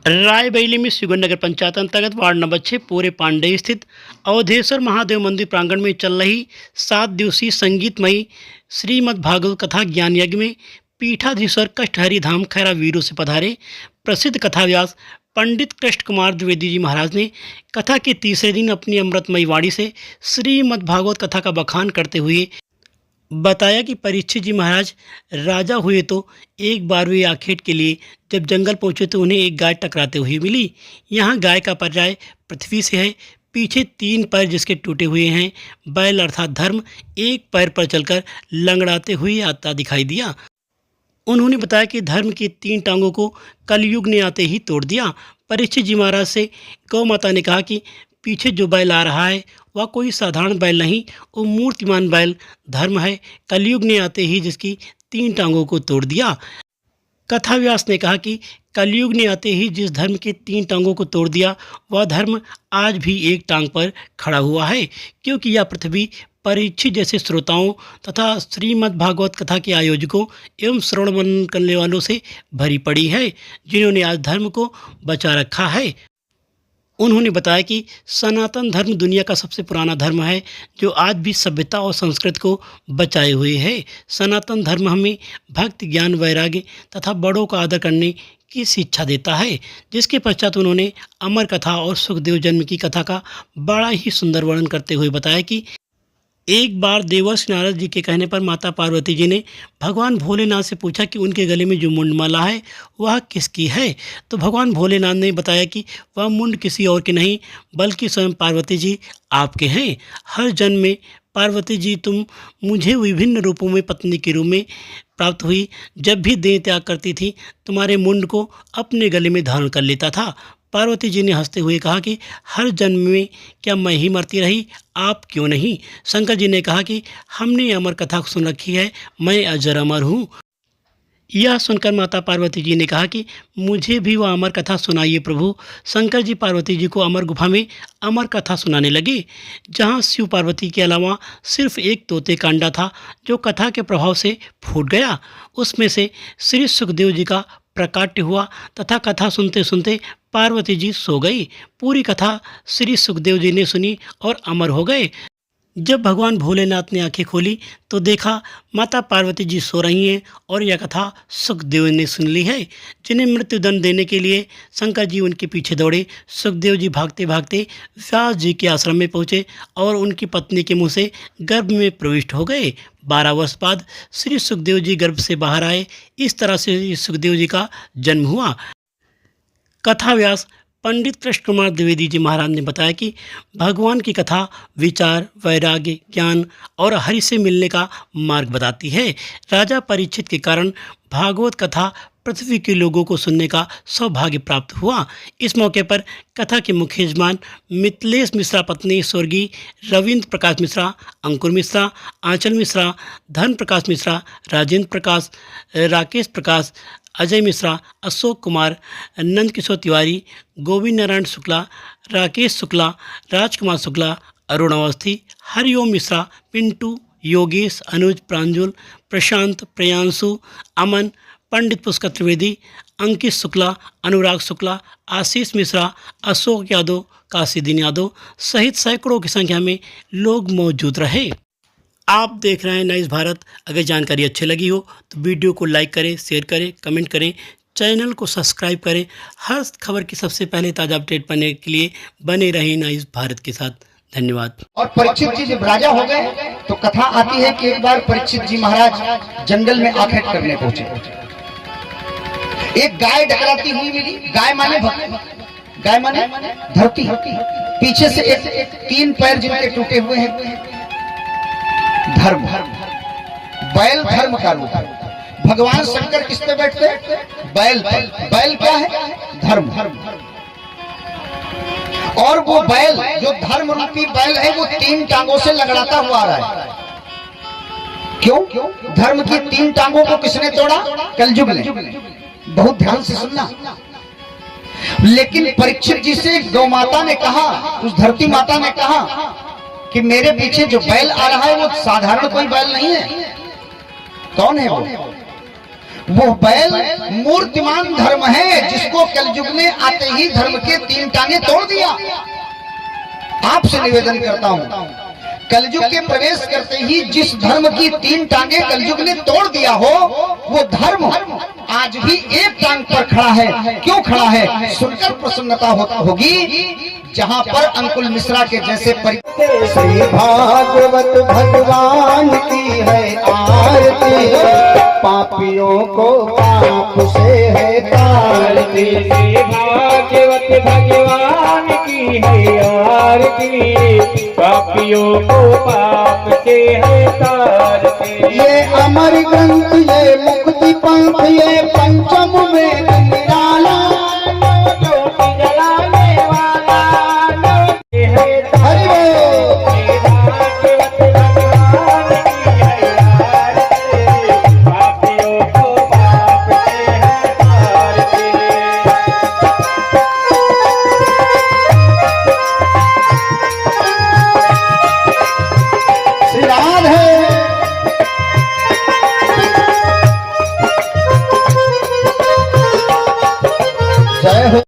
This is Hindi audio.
रायबरेली में शिवगंज नगर पंचायत अंतर्गत वार्ड नंबर 6 पूरे पांडेय स्थित अवधेश्वर महादेव मंदिर प्रांगण में चल रही 7 दिवसीय संगीतमयी श्रीमद् भागवत कथा ज्ञान यज्ञ में पीठाधीश्वर कष्टहरि धाम खैरा वीरों से पधारे प्रसिद्ध कथाव्यास पंडित कृष्ण कुमार द्विवेदी जी महाराज ने कथा के तीसरे दिन अपनी अमृतमयी वाणी से श्रीमद् भागवत कथा का बखान करते हुए बताया कि परीक्षित जी महाराज राजा हुए तो एक बार वे आखेट के लिए जब जंगल पहुंचे तो उन्हें एक गाय टकराते हुए मिली। यहाँ गाय का पर्याय पृथ्वी से है। पीछे 3 पैर जिसके टूटे हुए हैं। बैल अर्थात धर्म एक पैर पर चलकर लंगड़ाते हुए आता दिखाई दिया। उन्होंने बताया कि धर्म की 3 टांगों को कलयुग ने आते ही तोड़ दिया। परीक्षित जी महाराज से गौ माता ने कहा कि पीछे जो बैल आ रहा है वह कोई साधारण बैल नहीं, वो मूर्तिमान बैल धर्म है। कलयुग ने आते ही जिसकी 3 टांगों को तोड़ दिया। कथाव्यास ने कहा कि कलयुग ने आते ही जिस धर्म के 3 टांगों को तोड़ दिया वह धर्म आज भी एक टांग पर खड़ा हुआ है, क्योंकि यह पृथ्वी परीक्षित जैसे श्रोताओं तथा श्रीमद् भागवत कथा के आयोजकों एवं श्रवण मनन करने वालों से भरी पड़ी है, जिन्होंने आज धर्म को बचा रखा है। उन्होंने बताया कि सनातन धर्म दुनिया का सबसे पुराना धर्म है जो आज भी सभ्यता और संस्कृति को बचाए हुए है। सनातन धर्म हमें भक्ति, ज्ञान, वैराग्य तथा बड़ों का आदर करने की शिक्षा देता है। जिसके पश्चात उन्होंने अमर कथा और सुखदेव जन्म की कथा का बड़ा ही सुंदर वर्णन करते हुए बताया कि एक बार देवर्षि नारद जी के कहने पर माता पार्वती जी ने भगवान भोलेनाथ से पूछा कि उनके गले में जो मुंडमाला है वह किसकी है। तो भगवान भोलेनाथ ने बताया कि वह मुंड किसी और के नहीं बल्कि स्वयं पार्वती जी आपके हैं। हर जन्म में पार्वती जी तुम मुझे विभिन्न रूपों में पत्नी के रूप में प्राप्त हुई। जब भी देह त्याग करती थी तुम्हारे मुंड को अपने गले में धारण कर लेता था। पार्वती जी ने हंसते हुए कहा कि हर जन्म में क्या मैं ही मरती रही, आप क्यों नहीं। शंकर जी ने कहा कि हमने अमर कथा सुन रखी है, मैं अजर अमर हूँ। यह सुनकर माता पार्वती जी ने कहा कि मुझे भी वह अमर कथा सुनाइए प्रभु। शंकर जी पार्वती जी को अमर गुफा में अमर कथा सुनाने लगे, जहाँ शिव पार्वती के अलावा सिर्फ एक तोते का अंडा था जो कथा के प्रभाव से फूट गया। उसमें से श्री सुखदेव जी का प्रकाट्य हुआ तथा कथा सुनते सुनते पार्वती जी सो गई। पूरी कथा श्री सुखदेव जी ने सुनी और अमर हो गए। जब भगवान भोलेनाथ ने आंखें खोली तो देखा माता पार्वती जी सो रही हैं और यह कथा सुखदेव ने सुन ली है, जिन्हें मृत्युदंड देने के लिए शंकर जी उनके पीछे दौड़े। सुखदेव जी भागते भागते व्यास जी के आश्रम में पहुँचे और उनकी पत्नी के मुँह से गर्भ में प्रविष्ट हो गए। 12 वर्ष बाद श्री सुखदेव जी गर्भ से बाहर आए। इस तरह से सुखदेव जी का जन्म हुआ। कथाव्यास पंडित कृष्ण कुमार द्विवेदी जी महाराज ने बताया कि भगवान की कथा विचार, वैराग्य, ज्ञान और हरि से मिलने का मार्ग बताती है। राजा परीक्षित के कारण भागवत कथा पृथ्वी के लोगों को सुनने का सौभाग्य प्राप्त हुआ। इस मौके पर कथा के मुख्य यजमान मिथिलेश मिश्रा पत्नी स्वर्गीय रविंद्र प्रकाश मिश्रा, अंकुर मिश्रा, आंचल मिश्रा, धर्म प्रकाश मिश्रा, राजेंद्र प्रकाश, राकेश प्रकाश, अजय मिश्रा, अशोक कुमार, नंद किशोर तिवारी, गोविंद नारायण शुक्ला, राकेश शुक्ला, राजकुमार शुक्ला, अरुण अवस्थी, हरिओम मिश्रा, पिंटू, योगेश, अनुज, प्रांजुल, प्रशांत, प्रियांशु, अमन, पंडित पुष्कर त्रिवेदी, अंकित शुक्ला, अनुराग शुक्ला, आशीष मिश्रा, अशोक यादव, काशीदीन यादव सहित सैकड़ों की संख्या में लोग मौजूद रहे। आप देख रहे हैं नाइस भारत। अगर जानकारी अच्छी लगी हो तो वीडियो को लाइक करें, शेयर करें, कमेंट करें, चैनल को सब्सक्राइब करें। हर खबर की सबसे पहले ताज़ा अपडेट पाने के लिए बने रहें नाइस भारत के साथ। धन्यवाद। और परीक्षित जी जब राजा हो गए तो कथा आती है कि एक बार परीक्षित जी महाराज जंगल में आखेट करने पहुंचे। एक गाय डकराती हुई मिली। गाय माने भक्त, गाय माने धरती। पीछे से एक 3 पैर जिनके टूटे हुए हैं। धर्म, बैल धर्म का रूप है। भगवान शंकर किस पे बैठते? बैल पर। बैल क्या है? धर्म। और वो बैल जो धर्म रूपी बैल है वो 3 टांगों से लगड़ाता हुआ आ रहा है। क्यों? धर्म की 3 टांगों को किसने तोड़ा? कलयुग ने। बहुत ध्यान से सुनना। लेकिन परीक्षित जी से गौ माता ने कहा, उस धरती माता ने कहा कि मेरे पीछे जो बैल आ रहा है वो साधारण कोई बैल नहीं है। कौन है वो? वो बैल मूर्तिमान धर्म है जिसको कलयुग ने आते ही धर्म के 3 टांगे तोड़ दिया। आपसे निवेदन करता हूं, कलयुग के प्रवेश करते ही जिस धर्म की 3 टांगे कलयुग ने तोड़ दिया हो, वो धर्म आज भी एक टांग पर खड़ा है। क्यों खड़ा है? सुनकर प्रसन्नता होगी। जहां पर अंकुल मिश्रा के जैसे श्री भागवत भगवान की है आरती, पापियों को पाप से है तारती। श्री भागवत भगवान की है आरती, पापियों को पाप से है तारती। ये अमर ग्रंथ, ये मुक्ति पंथ, ये पंचम वेद